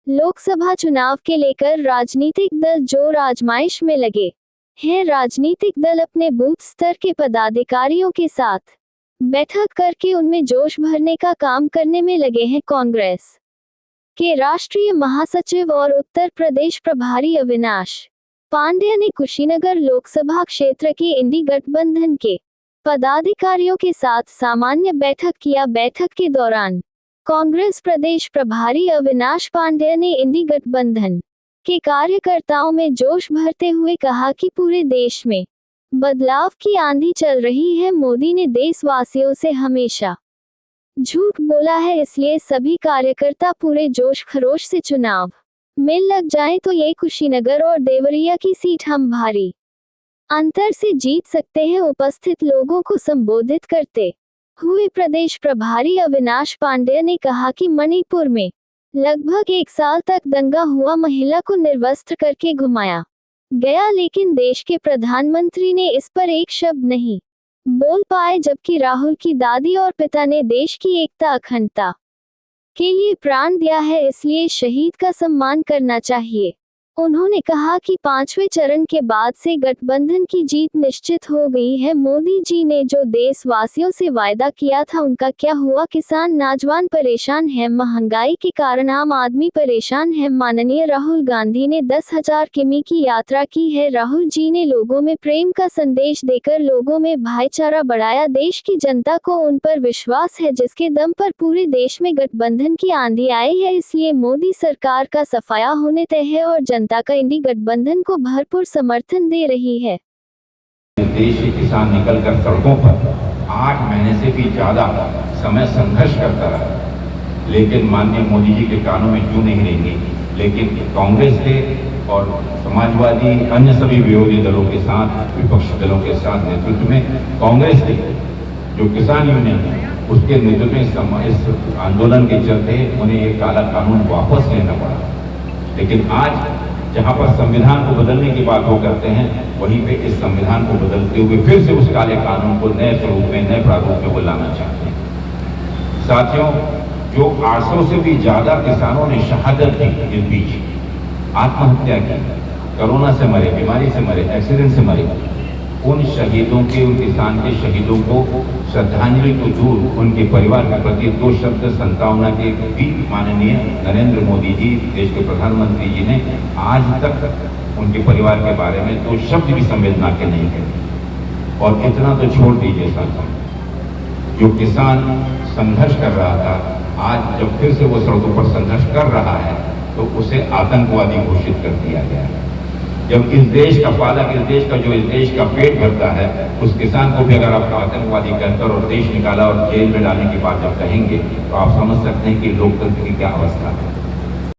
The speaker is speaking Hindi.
लोकसभा चुनाव के लेकर राजनीतिक दल जोर आजमाइश में लगे हैं। राजनीतिक दल अपने बूथ स्तर के पदाधिकारियों के साथ बैठक करके उनमें जोश भरने का काम करने में लगे हैं। कांग्रेस के राष्ट्रीय महासचिव और उत्तर प्रदेश प्रभारी अविनाश पांडेय ने कुशीनगर लोकसभा क्षेत्र के इंडी गठबंधन के पदाधिकारियों के साथ सामान्य बैठक किया। बैठक के दौरान कांग्रेस प्रदेश प्रभारी अविनाश पांडेय ने इंडी गठबंधन के कार्यकर्ताओं में जोश भरते हुए कहा कि पूरे देश में बदलाव की आंधी चल रही है। मोदी ने देशवासियों से हमेशा झूठ बोला है, इसलिए सभी कार्यकर्ता पूरे जोश खरोश से चुनाव में लग जाएं तो ये कुशीनगर और देवरिया की सीट हम भारी अंतर से जीत सकते हैं। उपस्थित लोगों को संबोधित करते हुए प्रदेश प्रभारी अविनाश पांडेय ने कहा कि मणिपुर में लगभग 1 साल तक दंगा हुआ, महिला को निर्वस्त्र करके घुमाया गया, लेकिन देश के प्रधानमंत्री ने इस पर एक शब्द नहीं बोल पाए, जबकि राहुल की दादी और पिता ने देश की एकता अखंडता के लिए प्राण दिया है, इसलिए शहीद का सम्मान करना चाहिए। उन्होंने कहा कि 5वें चरण के बाद से गठबंधन की जीत निश्चित हो गई है। मोदी जी ने जो देशवासियों से वायदा किया था उनका क्या हुआ? किसान नौजवान परेशान है, महंगाई के कारण आम आदमी परेशान है। माननीय राहुल गांधी ने 10,000 किमी की यात्रा की है। राहुल जी ने लोगों में प्रेम का संदेश देकर लोगों में भाईचारा बढ़ाया। देश की जनता को उन पर विश्वास है, जिसके दम पर पूरे देश में गठबंधन की आंधी आई है, इसलिए मोदी सरकार का सफाया होने तय है और जनता का इंडी गठबंधन को भरपूर समर्थन दे रही है। देश के किसान निकलकर सड़कों पर 8 महीने से भी ज्यादा समय संघर्ष करता रहा, लेकिन माननीय मोदी जी के कानों में क्यों नहीं रहेंगे। लेकिन कांग्रेस के और समाजवादी अन्य सभी विरोधी दलों के साथ, विपक्षी दलों के साथ नेतृत्व में कांग्रेस के जो किसान यूनियन है उसके नेतृत्व में इस आंदोलन के चलते उन्हें एक काला कानून वापस लेना पड़ा। लेकिन आज जहां पर संविधान को बदलने की बात वो करते हैं, वहीं पे इस संविधान को बदलते हुए फिर से उस काले कानून को नए स्वरूप में, नए प्रारूप में वो लाना चाहते हैं। साथियों, जो 800 से भी ज्यादा किसानों ने शहादत दी, इस बीच आत्महत्या की, कोरोना से मरे, बीमारी से मरे, एक्सीडेंट से मरे, उन शहीदों के, उन किसान के शहीदों को श्रद्धांजलि को दूर उनके परिवार के प्रति 2 शब्द संतावना के भी माननीय नरेंद्र मोदी जी, देश के प्रधानमंत्री जी ने आज तक उनके परिवार के बारे में 2 शब्द भी संवेदना के नहीं कहे। और इतना तो छोड़ दीजिए साथियों, जो किसान संघर्ष कर रहा था, आज जब फिर से वो सड़कों पर संघर्ष कर रहा है तो उसे आतंकवादी घोषित कर दिया गया है। जब इस देश का पालक, इस देश का जो इस देश का पेट भरता है, उस किसान को भी अगर आप आतंकवादी कहकर और देश निकाला और जेल में डालने की बात जब कहेंगे तो आप समझ सकते हैं कि लोकतंत्र की क्या अवस्था है।